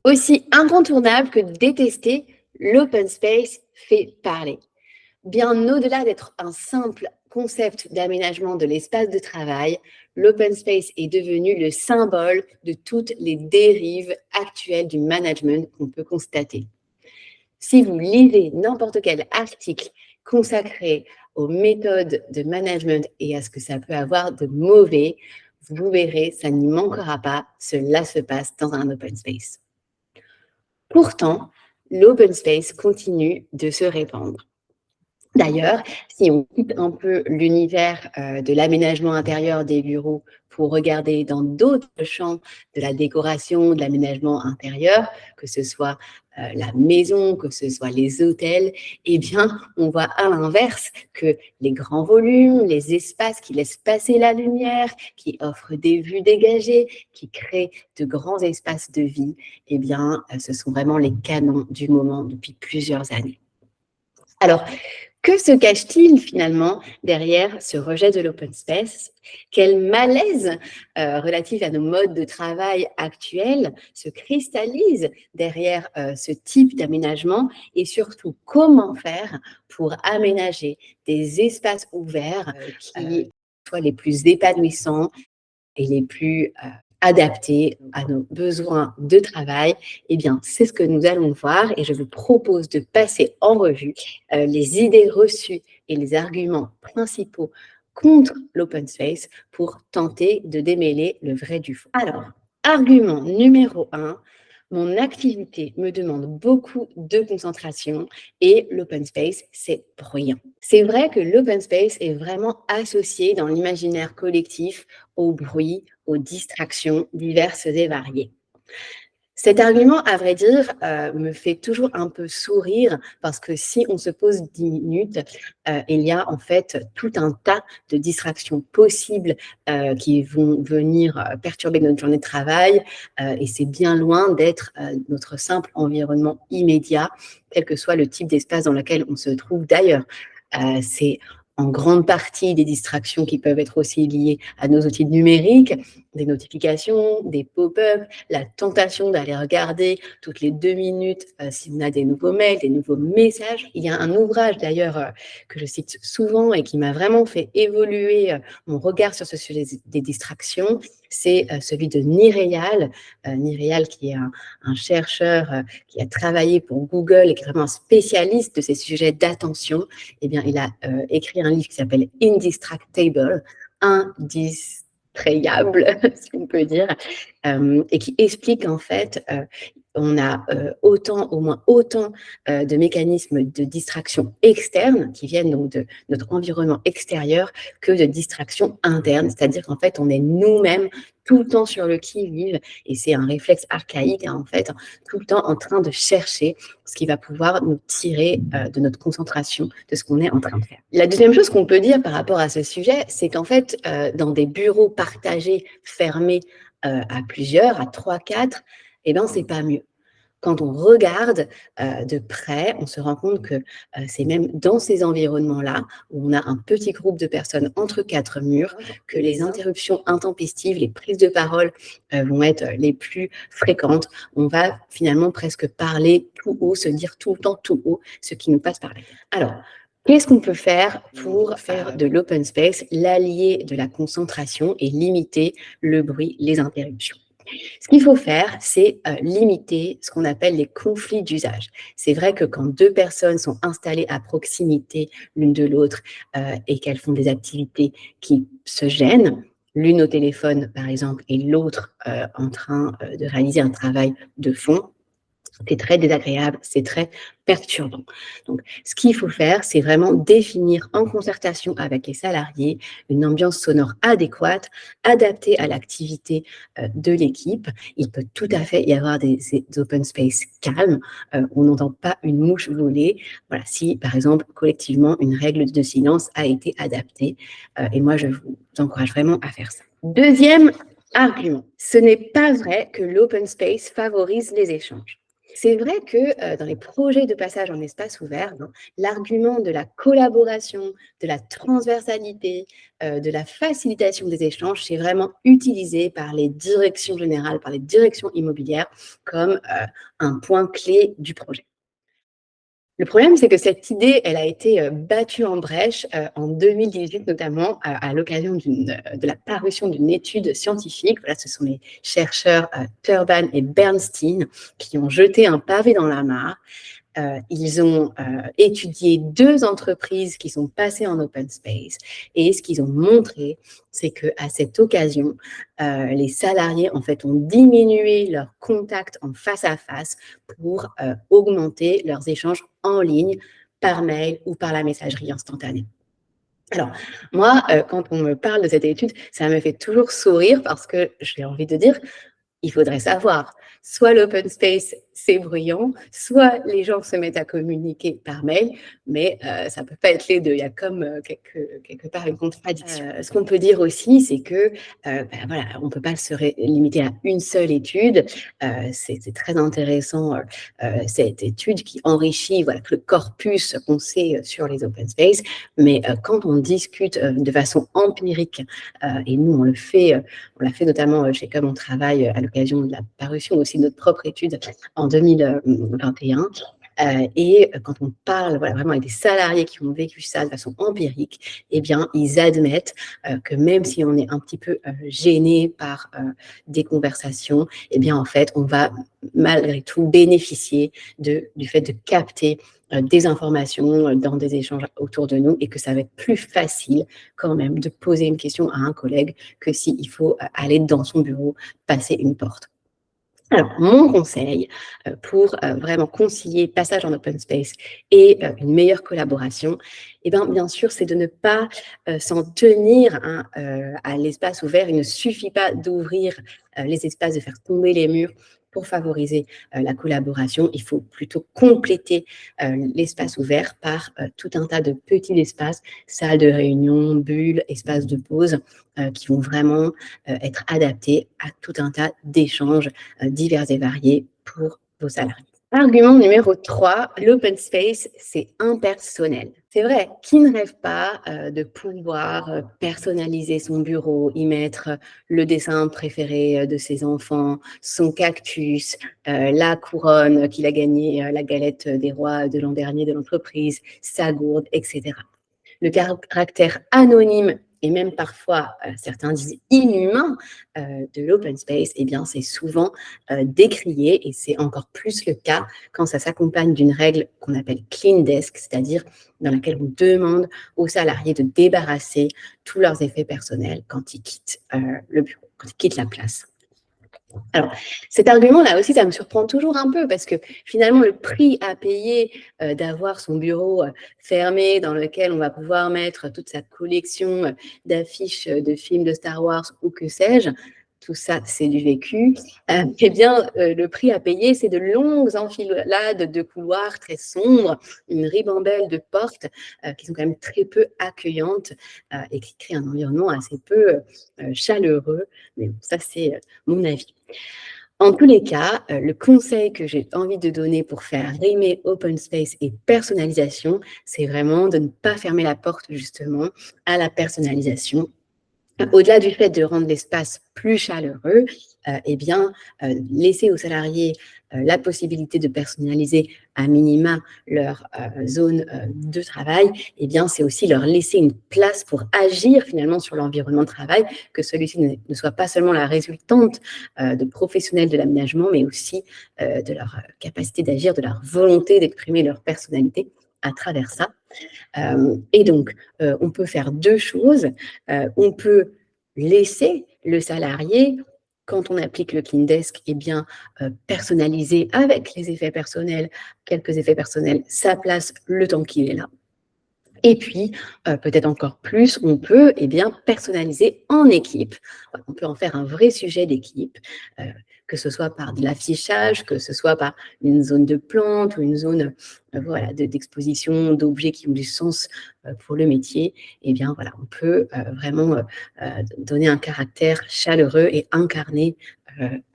Aussi incontournable que détester, l'open space fait parler. Bien au-delà d'être un simple concept d'aménagement de l'espace de travail, l'open space est devenu le symbole de toutes les dérives actuelles du management qu'on peut constater. Si vous lisez n'importe quel article consacré aux méthodes de management et à ce que ça peut avoir de mauvais, vous verrez, ça n'y manquera pas, cela se passe dans un open space. Pourtant, l'open space continue de se répandre. D'ailleurs, si on quitte un peu l'univers de l'aménagement intérieur des bureaux pour regarder dans d'autres champs de la décoration, de l'aménagement intérieur, que ce soit la maison, que ce soit les hôtels, eh bien, on voit à l'inverse que les grands volumes, les espaces qui laissent passer la lumière, qui offrent des vues dégagées, qui créent de grands espaces de vie, eh bien, ce sont vraiment les canons du moment depuis plusieurs années. Alors, que se cache-t-il finalement derrière ce rejet de l'open space? Quel malaise relatif à nos modes de travail actuels se cristallise derrière ce type d'aménagement et surtout comment faire pour aménager des espaces ouverts qui soient les plus épanouissants et les plus adaptés à nos besoins de travail, eh bien, c'est ce que nous allons voir et je vous propose de passer en revue les idées reçues et les arguments principaux contre l'open space pour tenter de démêler le vrai du faux. Alors, argument numéro 1, mon activité me demande beaucoup de concentration et l'open space, c'est bruyant. C'est vrai que l'open space est vraiment associé dans l'imaginaire collectif au bruit, aux distractions diverses et variées. Cet argument, à vrai dire, me fait toujours un peu sourire parce que si on se pose 10 minutes, il y a en fait tout un tas de distractions possibles qui vont venir perturber notre journée de travail et c'est bien loin d'être notre simple environnement immédiat, quel que soit le type d'espace dans lequel on se trouve d'ailleurs. C'est en grande partie des distractions qui peuvent être aussi liées à nos outils numériques, des notifications, des pop-up, la tentation d'aller regarder toutes les 2 minutes si on a des nouveaux mails, des nouveaux messages. Il y a un ouvrage d'ailleurs que je cite souvent et qui m'a vraiment fait évoluer mon regard sur ce sujet des distractions, c'est celui de Nireyal. Nireyal qui est un chercheur qui a travaillé pour Google et qui est vraiment un spécialiste de ces sujets d'attention. Eh bien, il a écrit un livre qui s'appelle Indistractable, indistrayable, si on peut dire, et qui explique en fait, on a au moins autant de mécanismes de distraction externes qui viennent donc de notre environnement extérieur que de distraction interne, c'est-à-dire qu'en fait, on est nous-mêmes tout le temps sur le qui-vive et c'est un réflexe archaïque, en fait, tout le temps en train de chercher ce qui va pouvoir nous tirer de notre concentration, de ce qu'on est en train de faire. La deuxième chose qu'on peut dire par rapport à ce sujet, c'est qu'en fait, dans des bureaux partagés, fermés à plusieurs, à 3, 4, eh ben, c'est pas mieux. Quand on regarde de près, on se rend compte que c'est même dans ces environnements-là, où on a un petit groupe de personnes entre 4 murs, que les interruptions intempestives, les prises de parole vont être les plus fréquentes. On va finalement presque parler tout haut, se dire tout le temps tout haut ce qui nous passe par la tête. Alors, qu'est-ce qu'on peut faire pour faire de l'open space l'allié de la concentration et limiter le bruit, les interruptions? Ce qu'il faut faire, c'est limiter ce qu'on appelle les conflits d'usage. C'est vrai que quand 2 personnes sont installées à proximité l'une de l'autre et qu'elles font des activités qui se gênent, l'une au téléphone par exemple et l'autre en train de réaliser un travail de fond, c'est très désagréable, c'est très perturbant. Donc, ce qu'il faut faire, c'est vraiment définir en concertation avec les salariés une ambiance sonore adéquate, adaptée à l'activité de l'équipe. Il peut tout à fait y avoir des open space calmes, où on n'entend pas une mouche voler. Voilà, si par exemple, collectivement, une règle de silence a été adaptée. Et moi, je vous encourage vraiment à faire ça. Deuxième argument, ce n'est pas vrai que l'open space favorise les échanges. C'est vrai que dans les projets de passage en espace ouvert, hein, l'argument de la collaboration, de la transversalité, de la facilitation des échanges, c'est vraiment utilisé par les directions générales, par les directions immobilières comme un point clé du projet. Le problème, c'est que cette idée, elle a été battue en brèche en 2018, notamment à l'occasion de la parution d'une étude scientifique. Voilà, ce sont les chercheurs Turban et Bernstein qui ont jeté un pavé dans la mare. Ils ont étudié 2 entreprises qui sont passées en open space et ce qu'ils ont montré, c'est qu'à cette occasion, les salariés en fait ont diminué leur contact en face à face pour augmenter leurs échanges en ligne, par mail ou par la messagerie instantanée. Alors, moi, quand on me parle de cette étude, ça me fait toujours sourire parce que j'ai envie de dire, il faudrait savoir, soit l'open space, c'est bruyant, soit les gens se mettent à communiquer par mail, mais ça ne peut pas être les deux. Il y a comme quelque part une contradiction. Ce qu'on peut dire aussi, c'est que voilà, on ne peut pas se limiter à une seule étude. C'est très intéressant, cette étude qui enrichit voilà, le corpus qu'on sait sur les open space, mais quand on discute de façon empirique, et nous on l'a fait notamment chez Comme on travaille à l'occasion de la parution aussi de notre propre étude en 2021. Et quand on parle voilà, vraiment avec des salariés qui ont vécu ça de façon empirique, eh bien, ils admettent que même si on est un petit peu gêné par des conversations, eh bien, en fait, on va malgré tout bénéficier du fait de capter des informations dans des échanges autour de nous et que ça va être plus facile quand même de poser une question à un collègue que s'il faut aller dans son bureau, passer une porte. Alors, mon conseil pour vraiment concilier passage en open space et une meilleure collaboration, eh ben, bien sûr, c'est de ne pas s'en tenir à l'espace ouvert. Il ne suffit pas d'ouvrir les espaces, de faire tomber les murs pour favoriser la collaboration. Il faut plutôt compléter l'espace ouvert par tout un tas de petits espaces, salles de réunion, bulles, espaces de pause, qui vont vraiment être adaptés à tout un tas d'échanges divers et variés pour vos salariés. Argument numéro 3, l'open space, c'est impersonnel. C'est vrai, qui ne rêve pas de pouvoir personnaliser son bureau, y mettre le dessin préféré de ses enfants, son cactus, la couronne qu'il a gagnée, la galette des rois de l'an dernier de l'entreprise, sa gourde, etc. Le caractère anonyme et même parfois, certains disent inhumain, de l'open space, eh bien, c'est souvent décrié et c'est encore plus le cas quand ça s'accompagne d'une règle qu'on appelle clean desk, c'est-à-dire dans laquelle on demande aux salariés de débarrasser tous leurs effets personnels quand ils quittent le bureau, quand ils quittent la place. Alors, cet argument-là aussi, ça me surprend toujours un peu parce que finalement, le prix à payer d'avoir son bureau fermé dans lequel on va pouvoir mettre toute sa collection d'affiches de films de Star Wars ou que sais-je, tout ça, c'est du vécu. Eh bien, le prix à payer, c'est de longues enfilades de couloirs très sombres, une ribambelle de portes qui sont quand même très peu accueillantes et qui créent un environnement assez peu chaleureux. Mais bon, ça, c'est mon avis. En tous les cas, le conseil que j'ai envie de donner pour faire rimer open space et personnalisation, c'est vraiment de ne pas fermer la porte justement à la personnalisation. Au-delà du fait de rendre l'espace plus chaleureux, eh bien, laisser aux salariés la possibilité de personnaliser à minima leur zone de travail, eh bien, c'est aussi leur laisser une place pour agir finalement sur l'environnement de travail, que celui-ci ne soit pas seulement la résultante de professionnels de l'aménagement, mais aussi de leur capacité d'agir, de leur volonté d'exprimer leur personnalité à travers ça. Et donc, on peut faire 2 choses. On peut laisser le salarié, quand on applique le clean desk, eh bien, personnaliser avec les effets personnels, quelques effets personnels, sa place le temps qu'il est là. Et puis, peut-être encore plus, on peut eh bien, personnaliser en équipe. On peut en faire un vrai sujet d'équipe, que ce soit par de l'affichage, que ce soit par une zone de plantes ou une zone voilà, d'exposition d'objets qui ont du sens pour le métier. Eh bien, voilà, on peut vraiment donner un caractère chaleureux et incarné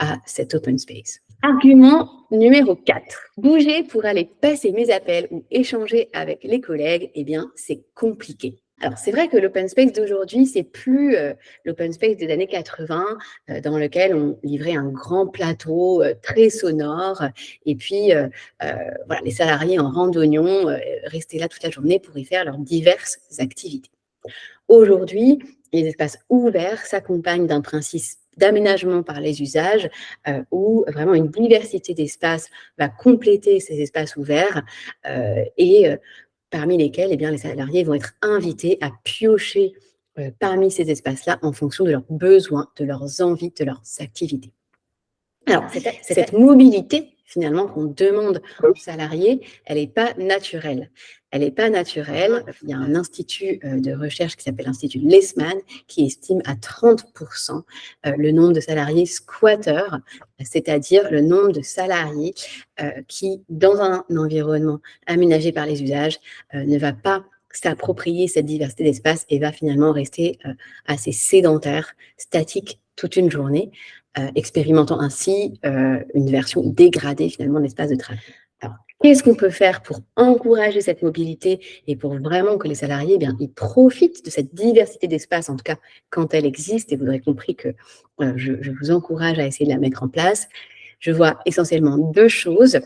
à cet open space. Argument numéro 4. Bouger pour aller passer mes appels ou échanger avec les collègues, eh bien, c'est compliqué. Alors, c'est vrai que l'open space d'aujourd'hui, c'est plus l'open space des années 80, dans lequel on livrait un grand plateau très sonore, et puis voilà, les salariés en rang d'oignon restaient là toute la journée pour y faire leurs diverses activités. Aujourd'hui, les espaces ouverts s'accompagnent d'un principe d'aménagement par les usages où vraiment une diversité d'espaces va compléter ces espaces ouverts et parmi lesquels eh bien, les salariés vont être invités à piocher parmi ces espaces-là en fonction de leurs besoins, de leurs envies, de leurs activités. Alors, cette mobilité, finalement, qu'on demande aux salariés, elle n'est pas naturelle. Elle n'est pas naturelle. Il y a un institut de recherche qui s'appelle l'Institut Leessman qui estime à 30% le nombre de salariés squatteurs, c'est-à-dire le nombre de salariés qui, dans un environnement aménagé par les usages, ne va pas s'approprier cette diversité d'espace et va finalement rester assez sédentaire, statique toute une journée, expérimentant ainsi une version dégradée finalement de l'espace de travail. Alors, qu'est-ce qu'on peut faire pour encourager cette mobilité et pour vraiment que les salariés, eh bien, ils profitent de cette diversité d'espace, en tout cas quand elle existe, et vous aurez compris que je vous encourage à essayer de la mettre en place. Je vois essentiellement deux choses.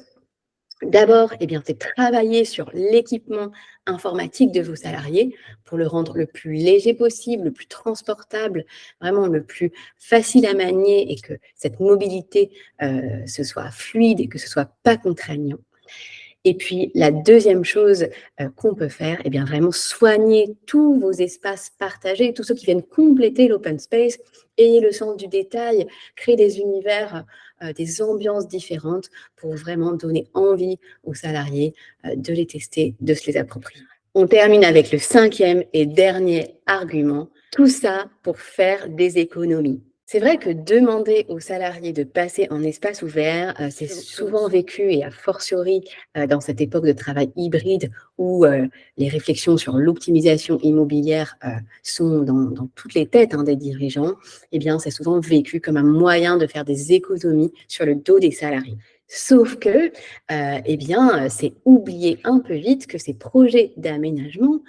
D'abord, eh bien, c'est travailler sur l'équipement informatique de vos salariés pour le rendre le plus léger possible, le plus transportable, vraiment le plus facile à manier et que cette mobilité ce soit fluide et que ce soit pas contraignant. Et puis, la deuxième chose qu'on peut faire, eh bien, vraiment soigner tous vos espaces partagés, tous ceux qui viennent compléter l'open space, ayez le sens du détail, créer des univers, des ambiances différentes pour vraiment donner envie aux salariés de les tester, de se les approprier. On termine avec le 5e et dernier argument, tout ça pour faire des économies. C'est vrai que demander aux salariés de passer en espace ouvert, c'est souvent vécu et a fortiori dans cette époque de travail hybride où les réflexions sur l'optimisation immobilière sont dans toutes les têtes des dirigeants, eh bien, c'est souvent vécu comme un moyen de faire des économies sur le dos des salariés. Sauf que, eh bien, c'est oublier un peu vite que ces projets d'aménagement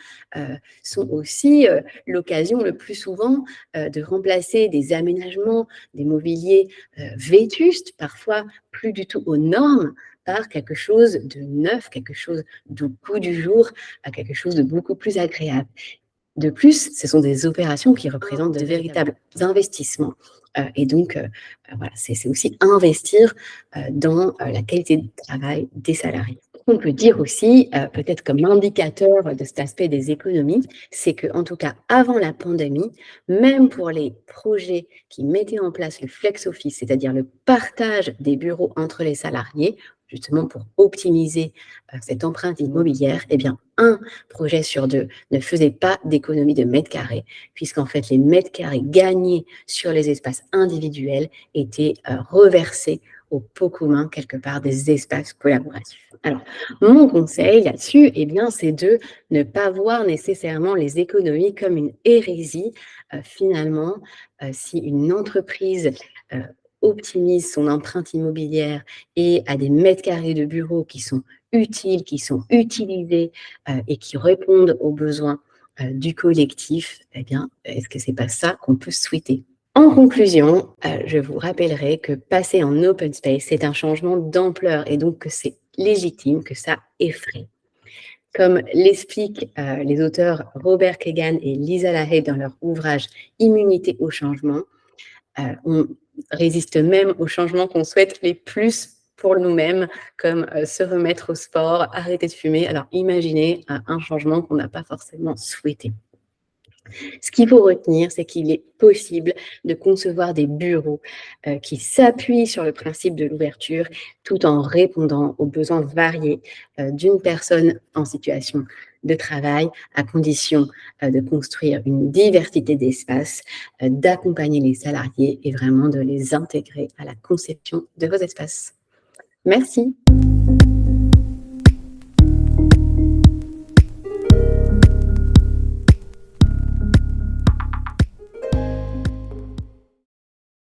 sont aussi l'occasion le plus souvent de remplacer des aménagements, des mobiliers vétustes, parfois plus du tout aux normes, par quelque chose de neuf, quelque chose du goût du jour, à quelque chose de beaucoup plus agréable. De plus, ce sont des opérations qui représentent de véritables investissements. Et donc, voilà, c'est aussi investir dans la qualité de travail des salariés. On peut dire aussi, peut-être comme indicateur de cet aspect des économies, c'est qu'en tout cas, avant la pandémie, même pour les projets qui mettaient en place le flex office, c'est-à-dire le partage des bureaux entre les salariés, justement pour optimiser cette empreinte immobilière, eh bien, un projet sur deux ne faisait pas d'économie de mètres carrés, puisqu'en fait, les mètres carrés gagnés sur les espaces individuels étaient reversés au pot commun, quelque part, des espaces collaboratifs. Alors, mon conseil là-dessus, eh bien, c'est de ne pas voir nécessairement les économies comme une hérésie. Finalement, si une entreprise optimise son empreinte immobilière et a des mètres carrés de bureaux qui sont utiles, qui sont utilisés et qui répondent aux besoins du collectif, eh bien, est-ce que c'est pas ça qu'on peut souhaiter? En conclusion, je vous rappellerai que passer en open space, c'est un changement d'ampleur et donc que c'est légitime, que ça effraie. Comme l'expliquent les auteurs Robert Kagan et Lisa Lahey dans leur ouvrage Immunité au changement, on résiste même aux changements qu'on souhaite les plus pour nous-mêmes, comme se remettre au sport, arrêter de fumer. Alors imaginez un changement qu'on n'a pas forcément souhaité. Ce qu'il faut retenir, c'est qu'il est possible de concevoir des bureaux qui s'appuient sur le principe de l'ouverture tout en répondant aux besoins variés d'une personne en situation de travail, à condition de construire une diversité d'espaces, d'accompagner les salariés et vraiment de les intégrer à la conception de vos espaces. Merci.